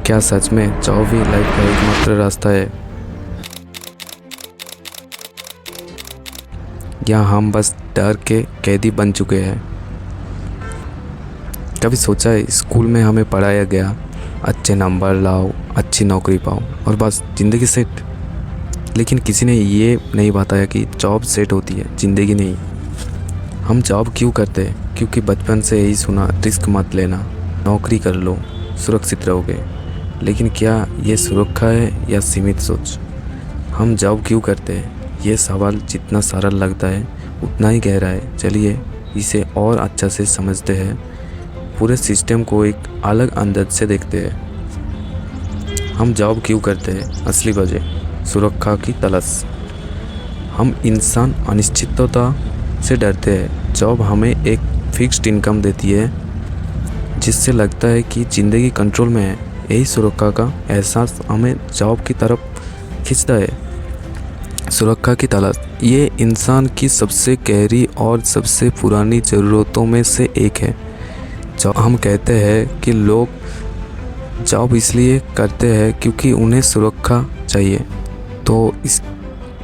क्या सच में जॉब ही लाइफ का एकमात्र रास्ता है, या हम बस डर के कैदी बन चुके हैं? कभी सोचा है, स्कूल में हमें पढ़ाया गया अच्छे नंबर लाओ, अच्छी नौकरी पाओ और बस ज़िंदगी सेट। लेकिन किसी ने ये नहीं बताया कि जॉब सेट होती है, ज़िंदगी नहीं। हम जॉब क्यों करते हैं? क्योंकि बचपन से यही सुना, रिस्क मत लेना, नौकरी कर लो, सुरक्षित रहोगे। लेकिन क्या ये सुरक्षा है या सीमित सोच? हम जॉब क्यों करते हैं? ये सवाल जितना सरल लगता है उतना ही गहरा है। चलिए इसे और अच्छा से समझते हैं, पूरे सिस्टम को एक अलग अंदाज से देखते हैं। हम जॉब क्यों करते हैं? असली वजह सुरक्षा की तलाश। हम इंसान अनिश्चितता से डरते हैं। जॉब हमें एक फिक्स्ड इनकम देती है जिससे लगता है कि ज़िंदगी कंट्रोल में है। यही सुरक्षा का एहसास हमें जॉब की तरफ खींचता है। सुरक्षा की तलाश ये इंसान की सबसे गहरी और सबसे पुरानी ज़रूरतों में से एक है। जो हम कहते हैं कि लोग जॉब इसलिए करते हैं क्योंकि उन्हें सुरक्षा चाहिए, तो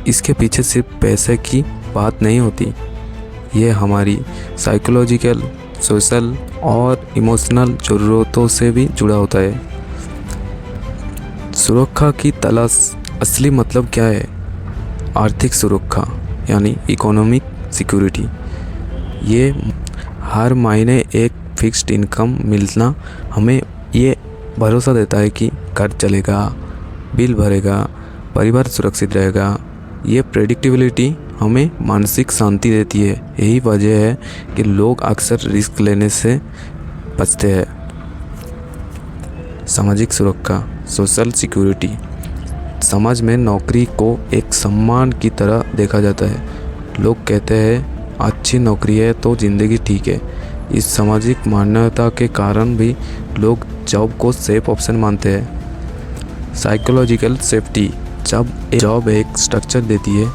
इसके पीछे सिर्फ पैसे की बात नहीं होती। ये हमारी साइकोलॉजिकल, सोशल और इमोशनल ज़रूरतों से भी जुड़ा होता है। सुरक्षा की तलाश असली मतलब क्या है? आर्थिक सुरक्षा यानी इकोनॉमिक सिक्योरिटी। ये हर महीने एक फिक्स्ड इनकम मिलना हमें ये भरोसा देता है कि घर चलेगा, बिल भरेगा, परिवार सुरक्षित रहेगा। ये प्रेडिक्टेबिलिटी हमें मानसिक शांति देती है। यही वजह है कि लोग अक्सर रिस्क लेने से बचते हैं। सामाजिक सुरक्षा, सोशल सिक्योरिटी। समाज में नौकरी को एक सम्मान की तरह देखा जाता है। लोग कहते हैं अच्छी नौकरी है तो ज़िंदगी ठीक है। इस सामाजिक मान्यता के कारण भी लोग जॉब को सेफ ऑप्शन मानते हैं। साइकोलॉजिकल सेफ्टी, जब जॉब एक स्ट्रक्चर देती है,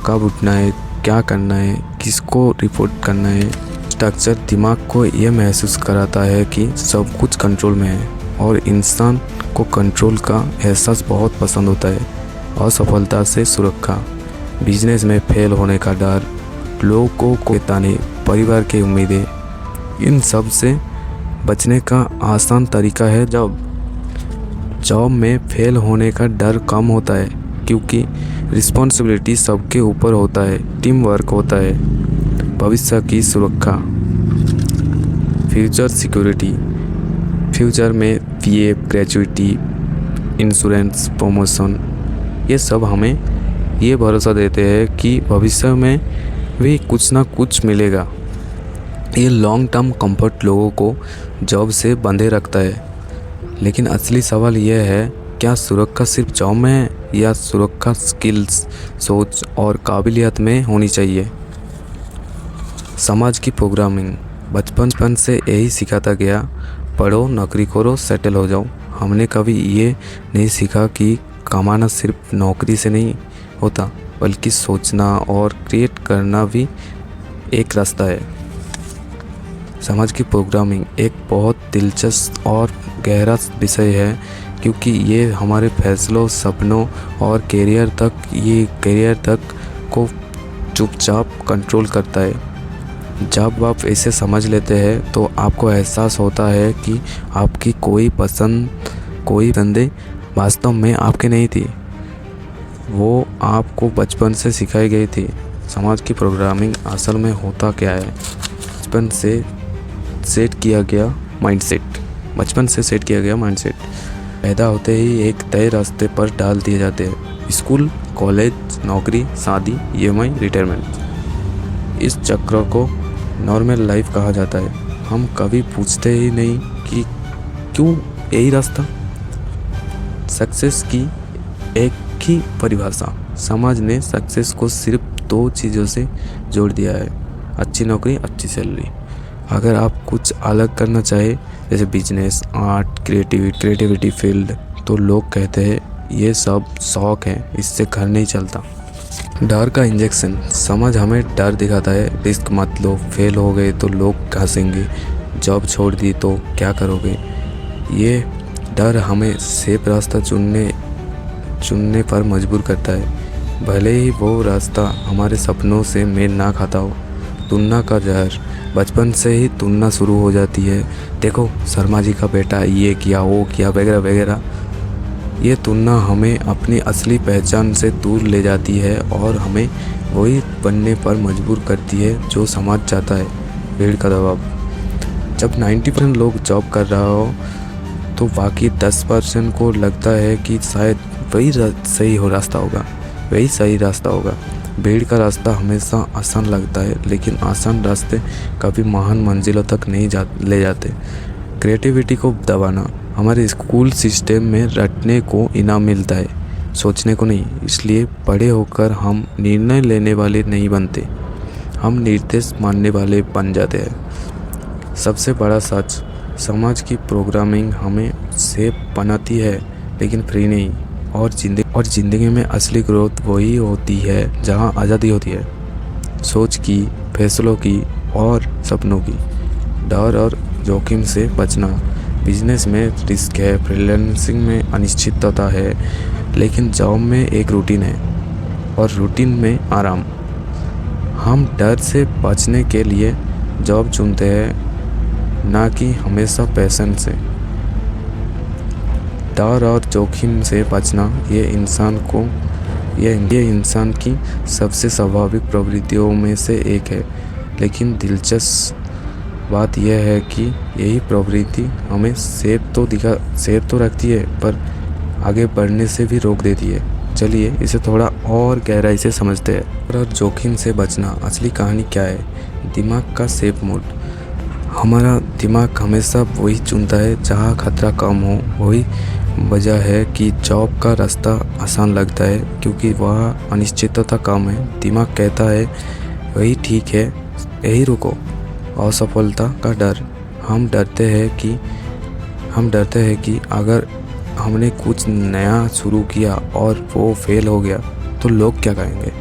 कब उठना है, क्या करना है, किसको रिपोर्ट करना है। स्ट्रक्चर दिमाग को यह महसूस कराता है कि सब कुछ कंट्रोल में है और इंसान को कंट्रोल का एहसास बहुत पसंद होता है। असफलता से सुरक्षा, बिजनेस में फेल होने का डर, लोगों को ताने, परिवार की उम्मीदें, इन सब से बचने का आसान तरीका है जॉब। जॉब में फेल होने का डर कम होता है क्योंकि रिस्पॉन्सिबिलिटी सबके ऊपर होता है, टीम वर्क होता है। भविष्य की सुरक्षा, फ्यूचर सिक्योरिटी। फ्यूचर में पीएफ, ग्रेजुइटी, इंश्योरेंस, प्रमोशन, ये सब हमें ये भरोसा देते हैं कि भविष्य में भी कुछ ना कुछ मिलेगा। ये लॉन्ग टर्म कंफर्ट लोगों को जॉब से बंधे रखता है। लेकिन असली सवाल यह है, क्या सुरक्षा सिर्फ जॉब में है या सुरक्षा स्किल्स, सोच और काबिलियत में होनी चाहिए? समाज की प्रोग्रामिंग, बचपन से यही सिखाता गया, पढ़ो, नौकरी करो, सेटल हो जाओ। हमने कभी ये नहीं सीखा कि कमाना सिर्फ नौकरी से नहीं होता, बल्कि सोचना और क्रिएट करना भी एक रास्ता है। समाज की प्रोग्रामिंग एक बहुत दिलचस्प और गहरा विषय है क्योंकि ये हमारे फैसलों, सपनों और करियर तक को चुपचाप कंट्रोल करता है। जब आप इसे समझ लेते हैं तो आपको एहसास होता है कि आपकी कोई पसंदें वास्तव में आपके नहीं थी, वो आपको बचपन से सिखाई गई थी। समाज की प्रोग्रामिंग असल में होता क्या है? बचपन से सेट किया गया माइंडसेट पैदा होते ही एक तय रास्ते पर डाल दिए जाते हैं। स्कूल, कॉलेज, नौकरी, शादी, ईएमआई, रिटायरमेंट। इस चक्र को नॉर्मल लाइफ कहा जाता है। हम कभी पूछते ही नहीं कि क्यों यही रास्ता। सक्सेस की एक ही परिभाषा, समाज ने सक्सेस को सिर्फ 2 चीज़ों से जोड़ दिया है, अच्छी नौकरी, अच्छी सैलरी। अगर आप कुछ अलग करना चाहे, जैसे बिजनेस, आर्ट, क्रिएटिविटी फील्ड, तो लोग कहते हैं ये सब शौक है, इससे घर नहीं चलता। डर का इंजेक्शन, समाज हमें डर दिखाता है, रिस्क मत लो, फेल हो गए तो लोग हंसेंगे, जॉब छोड़ दी तो क्या करोगे। ये डर हमें सेफ रास्ता चुनने पर मजबूर करता है, भले ही वो रास्ता हमारे सपनों से मेल ना खाता हो। तुलना का जहर, बचपन से ही तुलना शुरू हो जाती है। देखो शर्मा जी का बेटा ये किया, वो किया, वगैरह वगैरह। ये तुलना हमें अपनी असली पहचान से दूर ले जाती है और हमें वही बनने पर मजबूर करती है जो समाज चाहता है। भीड़ का दबाव, जब 90% लोग जॉब कर रहा हो तो बाकी 10% को लगता है कि शायद वही सही रास्ता होगा, वही सही रास्ता होगा। भीड़ का रास्ता हमेशा आसान लगता है, लेकिन आसान रास्ते कभी महान मंजिलों तक नहीं ले जाते। क्रिएटिविटी को दबाना, हमारे स्कूल सिस्टम में रटने को इनाम मिलता है, सोचने को नहीं। इसलिए बड़े होकर हम निर्णय लेने वाले नहीं बनते, हम निर्देश मानने वाले बन जाते हैं। सबसे बड़ा सच, समाज की प्रोग्रामिंग हमें सेफ बनाती है लेकिन फ्री नहीं। और ज़िंदगी में असली ग्रोथ वही होती है जहाँ आज़ादी होती है, सोच की, फैसलों की और सपनों की। डर और जोखिम से बचना, बिजनेस में रिस्क है, फ्रीलांसिंग में अनिश्चितता है, लेकिन जॉब में एक रूटीन है और रूटीन में आराम। हम डर से बचने के लिए जॉब चुनते हैं, ना कि हमेशा पैशन से। डर और जोखिम से बचना ये इंसान की सबसे स्वाभाविक प्रवृत्तियों में से एक है, लेकिन दिलचस्प बात यह है कि यही प्रवृत्ति हमें सेफ तो रखती है, पर आगे बढ़ने से भी रोक देती है। चलिए इसे थोड़ा और गहराई से समझते हैं। और जोखिम से बचना, असली कहानी क्या है? दिमाग का सेफ मोड। हमारा दिमाग हमेशा वही चुनता है जहाँ खतरा कम हो। वही वजह है कि जॉब का रास्ता आसान लगता है, क्योंकि वह अनिश्चितता कम है। दिमाग कहता है वही ठीक है, यही रुको। असफलता का डर, हम डरते हैं कि अगर हमने कुछ नया शुरू किया और वो फेल हो गया तो लोग क्या कहेंगे,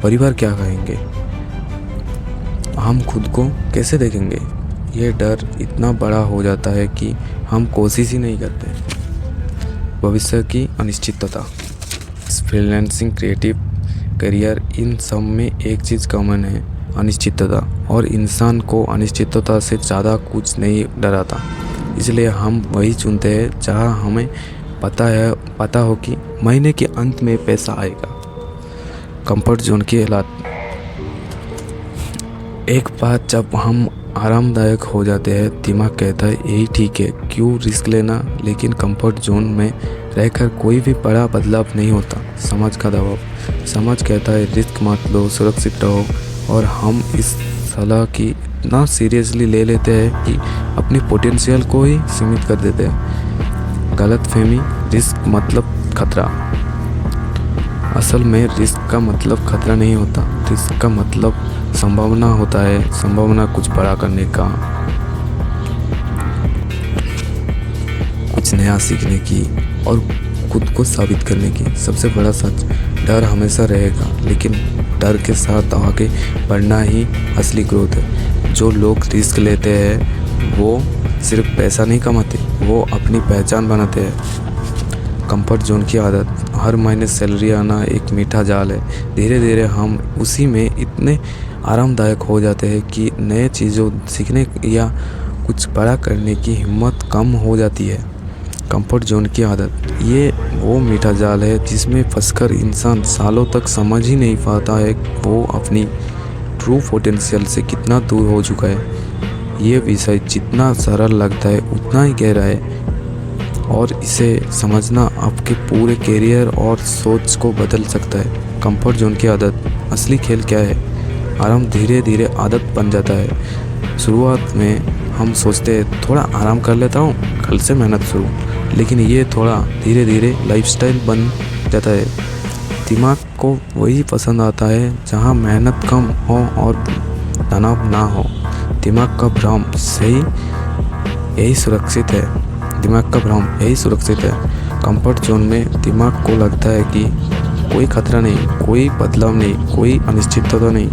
परिवार क्या कहेंगे, हम खुद को कैसे देखेंगे। ये डर इतना बड़ा हो जाता है कि हम कोशिश ही नहीं करते। भविष्य की अनिश्चितता, फ्रीलांसिंग, क्रिएटिव करियर, इन सब में एक चीज़ कॉमन है, अनिश्चितता। और इंसान को अनिश्चितता से ज़्यादा कुछ नहीं डराता। इसलिए हम वही चुनते हैं जहाँ हमें पता हो कि महीने के अंत में पैसा आएगा। कंफर्ट जोन की हालत, एक बार जब हम आरामदायक हो जाते हैं, दिमाग कहता है यही ठीक है, क्यों रिस्क लेना। लेकिन कंफर्ट जोन में रहकर कोई भी बड़ा बदलाव नहीं होता। समाज का दबाव, समाज कहता है रिस्क मत लो, सुरक्षित रहो, और हम इस सलाह की इतना सीरियसली ले लेते हैं कि अपनी पोटेंशियल को ही सीमित कर देते हैं। गलतफहमी, रिस्क मतलब खतरा। असल में रिस्क का मतलब खतरा नहीं होता, रिस्क का मतलब संभावना होता है, संभावना कुछ बड़ा करने का, कुछ नया सीखने की और खुद को साबित करने की। सबसे बड़ा सच, डर हमेशा रहेगा, लेकिन डर के साथ आगे बढ़ना ही असली ग्रोथ है। जो लोग रिस्क लेते हैं वो सिर्फ पैसा नहीं कमाते, वो अपनी पहचान बनाते हैं। कंफर्ट जोन की आदत, हर महीने सैलरी आना एक मीठा जाल है। धीरे धीरे हम उसी में इतने आरामदायक हो जाते हैं कि नए चीज़ों सीखने या कुछ बड़ा करने की हिम्मत कम हो जाती है। कंफर्ट जोन की आदत, ये वो मीठा जाल है जिसमें फंसकर इंसान सालों तक समझ ही नहीं पाता है वो अपनी ट्रू पोटेंशियल से कितना दूर हो चुका है। ये विषय जितना सरल लगता है उतना ही गहरा है, और इसे समझना आपके पूरे करियर और सोच को बदल सकता है। कंफर्ट जोन की आदत, असली खेल क्या है? आराम धीरे धीरे आदत बन जाता है। शुरुआत में हम सोचते हैं थोड़ा आराम कर लेता हूँ, कल से मेहनत शुरू, लेकिन ये थोड़ा धीरे धीरे लाइफस्टाइल बन जाता है। दिमाग को वही पसंद आता है जहाँ मेहनत कम हो और तनाव ना हो। दिमाग का भ्रम यही सुरक्षित है। कंफर्ट जोन में दिमाग को लगता है कि कोई खतरा नहीं, कोई बदलाव नहीं, कोई अनिश्चितता नहीं,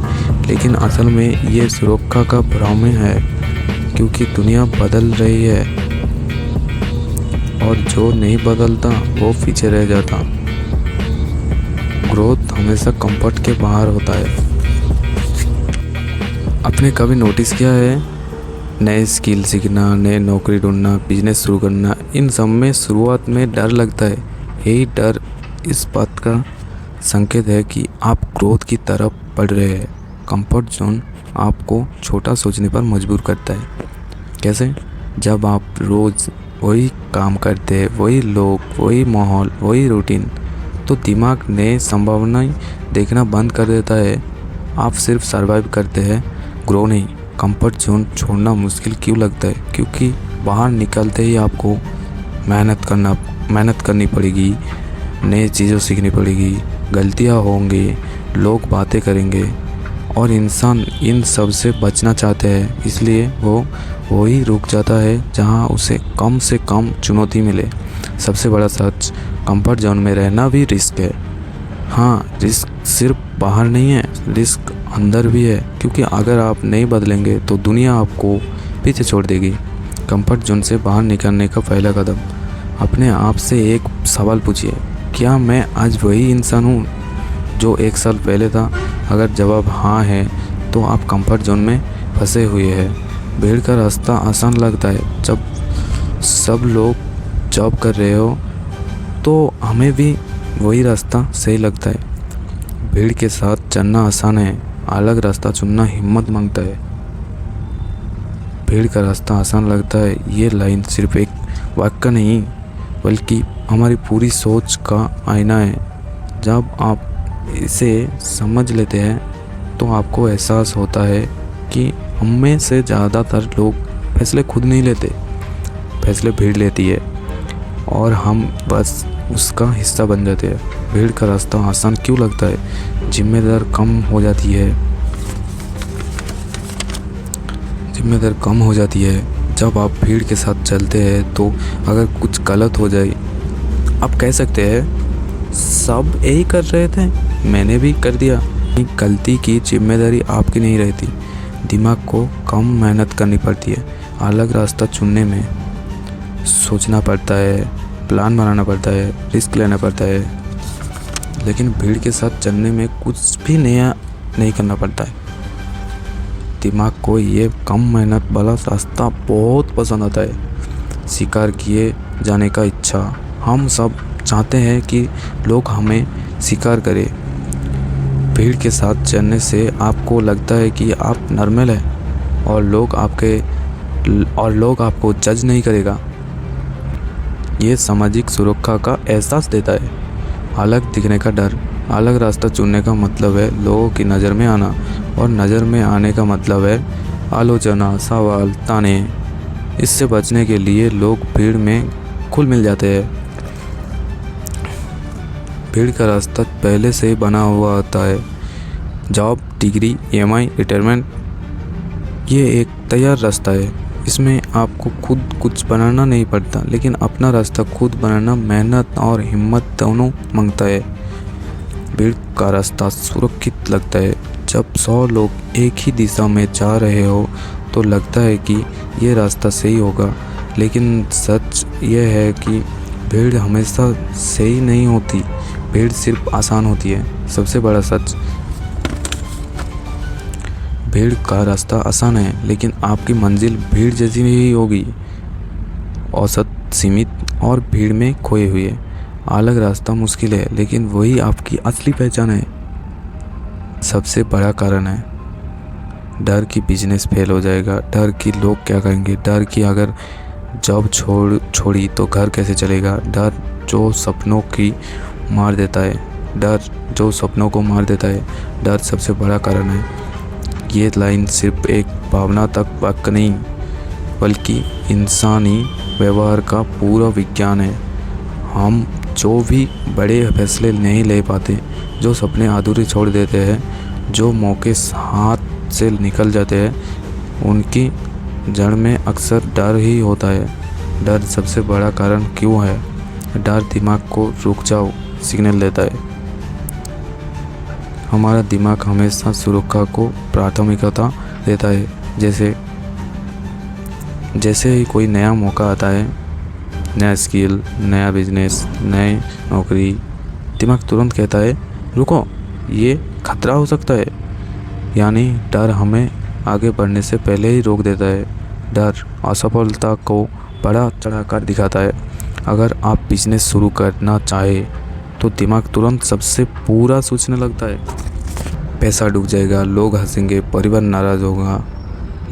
लेकिन असल में ये सुरक्षा का भ्रम है, क्योंकि दुनिया बदल रही है और जो नहीं बदलता वो पीछे रह जाता। ग्रोथ हमेशा कंफर्ट के बाहर होता है। आपने कभी नोटिस किया है, नए स्किल सीखना, नए नौकरी ढूंढना, बिजनेस शुरू करना, इन सब में शुरुआत में डर लगता है। यही डर इस बात का संकेत है कि आप ग्रोथ की तरफ बढ़ रहे हैं। कंफर्ट जोन आपको छोटा सोचने पर मजबूर करता है। कैसे? जब आप रोज़ वही काम करते हैं, वही लोग, वही माहौल, वही रूटीन, तो दिमाग नए संभावनाएं देखना बंद कर देता है। आप सिर्फ सर्वाइव करते हैं, ग्रो नहीं। कंफर्ट जोन छोड़ना मुश्किल क्यों लगता है? क्योंकि बाहर निकलते ही आपको मेहनत करनी पड़ेगी, नई चीज़ें सीखनी पड़ेगी, गलतियाँ होंगी, लोग बातें करेंगे और इंसान इन सब से बचना चाहते हैं, इसलिए वो वही रुक जाता है जहाँ उसे कम से कम चुनौती मिले। सबसे बड़ा सच, कंफर्ट जोन में रहना भी रिस्क है। हाँ, रिस्क सिर्फ बाहर नहीं है, रिस्क अंदर भी है, क्योंकि अगर आप नहीं बदलेंगे तो दुनिया आपको पीछे छोड़ देगी। कंफर्ट जोन से बाहर निकलने का पहला कदम, अपने आप से एक सवाल पूछिए, क्या मैं आज वही इंसान हूँ जो 1 साल पहले था? अगर जवाब हाँ है तो आप कंफर्ट जोन में फंसे हुए हैं। भीड़ का रास्ता आसान लगता है। जब सब लोग जॉब कर रहे हो तो हमें भी वही रास्ता सही लगता है। भीड़ के साथ चलना आसान है, अलग रास्ता चुनना हिम्मत मांगता है। भीड़ का रास्ता आसान लगता है, ये लाइन सिर्फ एक वाक्य नहीं बल्कि हमारी पूरी सोच का आईना है। जब आप इसे समझ लेते हैं तो आपको एहसास होता है कि हम में से ज़्यादातर लोग फैसले खुद नहीं लेते, फैसले भीड़ लेती है और हम बस उसका हिस्सा बन जाते हैं। भीड़ का रास्ता आसान क्यों लगता है? जिम्मेदारी कम हो जाती है जब आप भीड़ के साथ चलते हैं। तो अगर कुछ गलत हो जाए, आप कह सकते हैं सब यही कर रहे थे, मैंने भी कर दिया। गलती की जिम्मेदारी आपकी नहीं रहती, दिमाग को कम मेहनत करनी पड़ती है। अलग रास्ता चुनने में सोचना पड़ता है, प्लान बनाना पड़ता है, रिस्क लेना पड़ता है, लेकिन भीड़ के साथ चलने में कुछ भी नया नहीं करना पड़ता है। दिमाग को ये कम मेहनत वाला रास्ता बहुत पसंद आता है। शिकार किए जाने का इच्छा, हम सब चाहते हैं कि लोग हमें शिकार करें। भीड़ के साथ चलने से आपको लगता है कि आप नॉर्मल हैं और लोग आपको जज नहीं करेगा। ये सामाजिक सुरक्षा का एहसास देता है। अलग दिखने का डर, अलग रास्ता चुनने का मतलब है लोगों की नज़र में आना, और नज़र में आने का मतलब है आलोचना, सवाल, ताने। इससे बचने के लिए लोग भीड़ में घुल मिल जाते हैं। भीड़ का रास्ता पहले से ही बना हुआ होता है। जॉब, डिग्री, EMI, रिटायरमेंट, ये एक तैयार रास्ता है। इसमें आपको खुद कुछ बनाना नहीं पड़ता, लेकिन अपना रास्ता खुद बनाना मेहनत और हिम्मत दोनों मांगता है। भीड़ का रास्ता सुरक्षित लगता है। जब 100 लोग एक ही दिशा में जा रहे हो तो लगता है कि ये रास्ता सही होगा, लेकिन सच ये है कि भीड़ हमेशा सही नहीं होती, भीड़ सिर्फ आसान होती है। सबसे बड़ा सच, भीड़ का रास्ता आसान है, लेकिन आपकी मंजिल भीड़ जैसी ही होगी, औसत, सीमित और भीड़ में खोए हुए। अलग रास्ता मुश्किल है, लेकिन वही आपकी असली पहचान है। सबसे बड़ा कारण है डर कि बिजनेस फेल हो जाएगा, डर कि लोग क्या कहेंगे, डर कि अगर जॉब छोड़ी तो घर कैसे चलेगा, डर जो सपनों को मार देता है। डर सबसे बड़ा कारण है। ये लाइन सिर्फ एक भावना तक वाक्य नहीं, बल्कि इंसानी व्यवहार का पूरा विज्ञान है। हम जो भी बड़े फैसले नहीं ले पाते, जो सपने अधूरे छोड़ देते हैं, जो मौके हाथ से निकल जाते हैं, उनकी जड़ में अक्सर डर ही होता है। डर सबसे बड़ा कारण क्यों है? डर दिमाग को रुक जाओ सिग्नल देता है। हमारा दिमाग हमेशा सुरक्षा को प्राथमिकता देता है। जैसे ही कोई नया मौका आता है, नया स्किल, नया बिजनेस, नई नौकरी, दिमाग तुरंत कहता है रुको, ये खतरा हो सकता है। यानी डर हमें आगे बढ़ने से पहले ही रोक देता है। डर असफलता को बड़ा चढ़ाकर दिखाता है। अगर आप बिजनेस शुरू करना चाहे तो दिमाग तुरंत सबसे पूरा सोचने लगता है। पैसा डूब जाएगा, लोग हंसेंगे, परिवार नाराज़ होगा।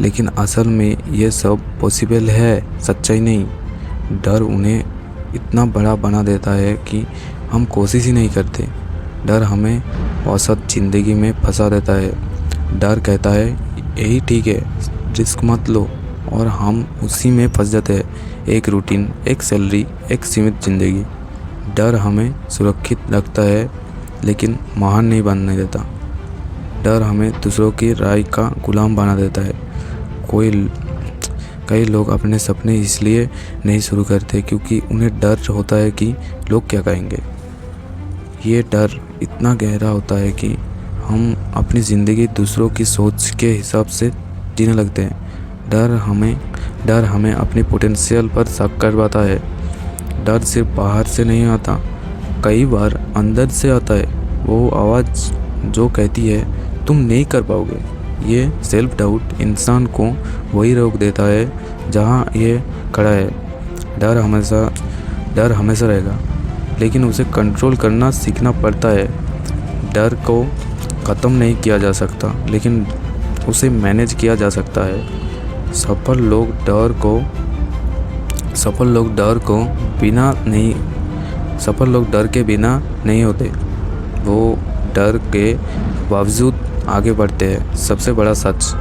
लेकिन असल में ये सब पॉसिबल है, सच्चाई नहीं। डर उन्हें इतना बड़ा बना देता है कि हम कोशिश ही नहीं करते। डर हमें औसत ज़िंदगी में फंसा देता है। डर कहता है यही ठीक है, रिस्क मत लो, और हम उसी में फंस जाते हैं। एक रूटीन, एक सैलरी, एक सीमित ज़िंदगी। डर हमें सुरक्षित रखता है लेकिन महान नहीं बनने देता। डर हमें दूसरों की राय का गुलाम बना देता है। कई लोग अपने सपने इसलिए नहीं शुरू करते क्योंकि उन्हें डर होता है कि लोग क्या कहेंगे। ये डर इतना गहरा होता है कि हम अपनी ज़िंदगी दूसरों की सोच के हिसाब से जीने लगते हैं। डर हमें अपनी पोटेंशियल पर शक करवाता है। डर सिर्फ बाहर से नहीं आता, कई बार अंदर से आता है। वो आवाज़ जो कहती है तुम नहीं कर पाओगे। ये सेल्फ डाउट इंसान को वही रोक देता है जहाँ ये खड़ा है। डर हमेशा रहेगा, लेकिन उसे कंट्रोल करना सीखना पड़ता है। डर को ख़त्म नहीं किया जा सकता, लेकिन उसे मैनेज किया जा सकता है। सफल लोग डर के बिना नहीं होते, वो डर के बावजूद आगे बढ़ते हैं। सबसे बड़ा सच,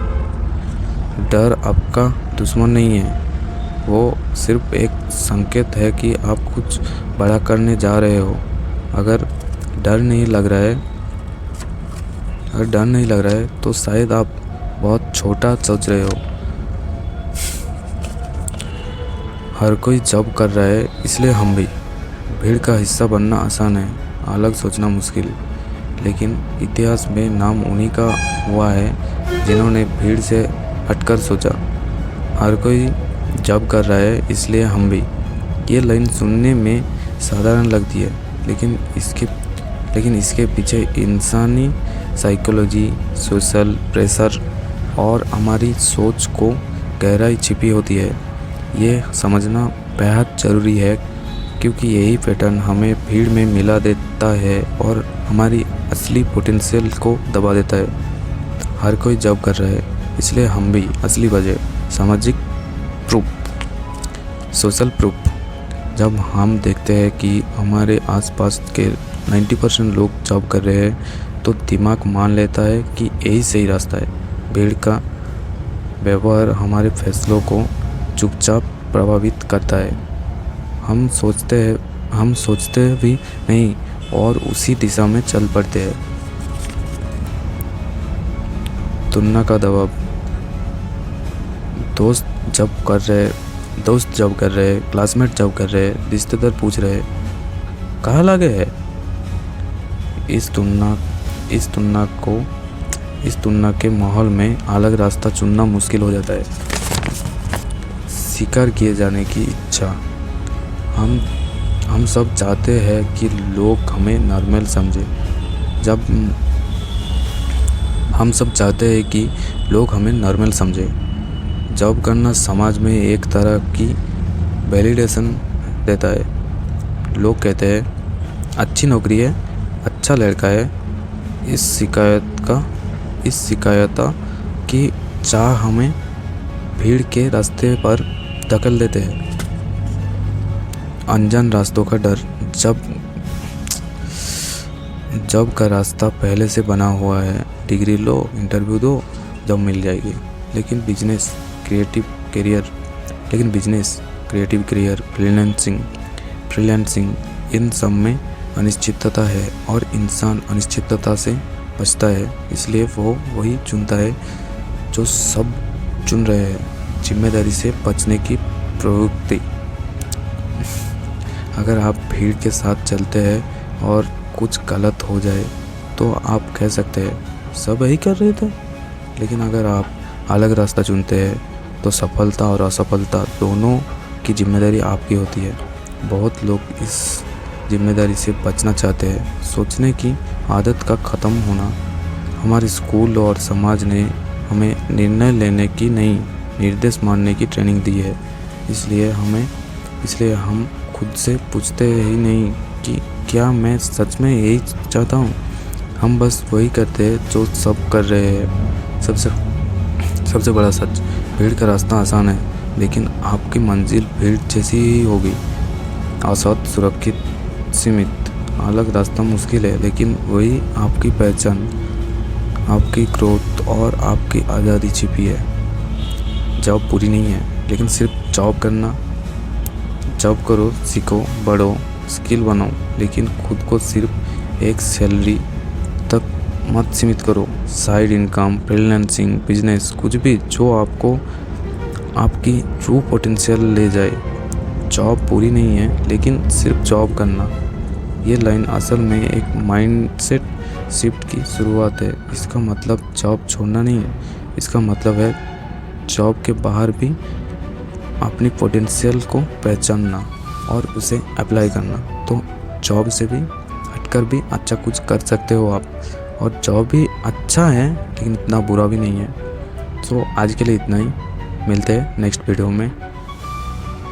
डर आपका दुश्मन नहीं है, वो सिर्फ एक संकेत है कि आप कुछ बड़ा करने जा रहे हो। अगर डर नहीं लग रहा है तो शायद आप बहुत छोटा सोच रहे हो। हर कोई जॉब कर रहा है, इसलिए हम भी। भीड़ का हिस्सा बनना आसान है, अलग सोचना मुश्किल। लेकिन इतिहास में नाम उन्हीं का हुआ है जिन्होंने भीड़ से हटकर सोचा। हर कोई जॉब कर रहा है, इसलिए हम भी। ये लाइन सुनने में साधारण लगती है, लेकिन इसके पीछे इंसानी साइकोलॉजी, सोशल प्रेशर और हमारी सोच को गहराई छिपी होती है। ये समझना बेहद ज़रूरी है क्योंकि यही पैटर्न हमें भीड़ में मिला देता है और हमारी असली पोटेंशियल को दबा देता है। हर कोई जॉब कर रहा है, इसलिए हम भी। असली वजह, सामाजिक प्रूफ, सोशल प्रूफ। जब हम देखते हैं कि हमारे आसपास के 90% लोग जॉब कर रहे हैं तो दिमाग मान लेता है कि यही सही रास्ता है। भीड़ का व्यवहार हमारे फैसलों को चुपचाप प्रभावित करता है। हम सोचते भी नहीं और उसी दिशा में चल पड़ते हैं। तुलना का दबाव। दोस्त जॉब कर रहे, क्लासमेट जॉब कर रहे, रिश्तेदार पूछ रहे कहाँ लगे है। इस तुलना के माहौल में अलग रास्ता चुनना मुश्किल हो जाता है। स्वीकार किए जाने की इच्छा। हम सब चाहते हैं कि लोग हमें नॉर्मल समझे। जॉब करना समाज में एक तरह की वैलिडेशन देता है। लोग कहते हैं अच्छी नौकरी है, अच्छा लड़का है। इस शिकायत की चाह हमें भीड़ के रास्ते पर धकेल देते हैं। अनजान रास्तों का डर। जॉब का रास्ता पहले से बना हुआ है, डिग्री लो, इंटरव्यू दो, जॉब मिल जाएगी। लेकिन बिजनेस, क्रिएटिव करियर, फ्रीलांसिंग, इन सब में अनिश्चितता है और इंसान अनिश्चितता से बचता है। इसलिए वो वही चुनता है जो सब चुन रहे हैं। जिम्मेदारी से बचने की प्रवृत्ति। अगर आप भीड़ के साथ चलते हैं और कुछ गलत हो जाए तो आप कह सकते हैं सब यही कर रहे थे। लेकिन अगर आप अलग रास्ता चुनते हैं तो सफलता और असफलता दोनों की जिम्मेदारी आपकी होती है। बहुत लोग इस जिम्मेदारी से बचना चाहते हैं। सोचने की आदत का ख़त्म होना। हमारे स्कूल और समाज ने हमें निर्णय लेने की नहीं, निर्देश मानने की ट्रेनिंग दी है। इसलिए हम खुद से पूछते ही नहीं कि क्या मैं सच में यही चाहता हूँ। हम बस वही करते हैं जो सब कर रहे हैं। सबसे बड़ा सच, भीड़ का रास्ता आसान है, लेकिन आपकी मंजिल भीड़ जैसी ही होगी। आसाद, सुरक्षित, सीमित। अलग रास्ता मुश्किल है, लेकिन वही आपकी पहचान, आपकी ग्रोथ और आपकी आज़ादी छिपी है। जॉब पूरी नहीं है, लेकिन सिर्फ जॉब करो, सीखो, बढ़ो, स्किल बनाओ, लेकिन खुद को सिर्फ एक सैलरी तक मत सीमित करो। साइड इनकम, फ्रीलांसिंग, बिजनेस, कुछ भी जो आपको आपकी ट्रू पोटेंशियल ले जाए। जॉब पूरी नहीं है, लेकिन सिर्फ जॉब करना। ये लाइन असल में एक माइंडसेट शिफ्ट की शुरुआत है। इसका मतलब जॉब छोड़ना नहीं है, इसका मतलब है जॉब के बाहर भी अपनी पोटेंशियल को पहचानना और उसे अप्लाई करना। तो जॉब से भी हटकर भी अच्छा कुछ कर सकते हो आप, और जॉब भी अच्छा है लेकिन इतना बुरा भी नहीं है। तो आज के लिए इतना ही, मिलते हैं नेक्स्ट वीडियो में।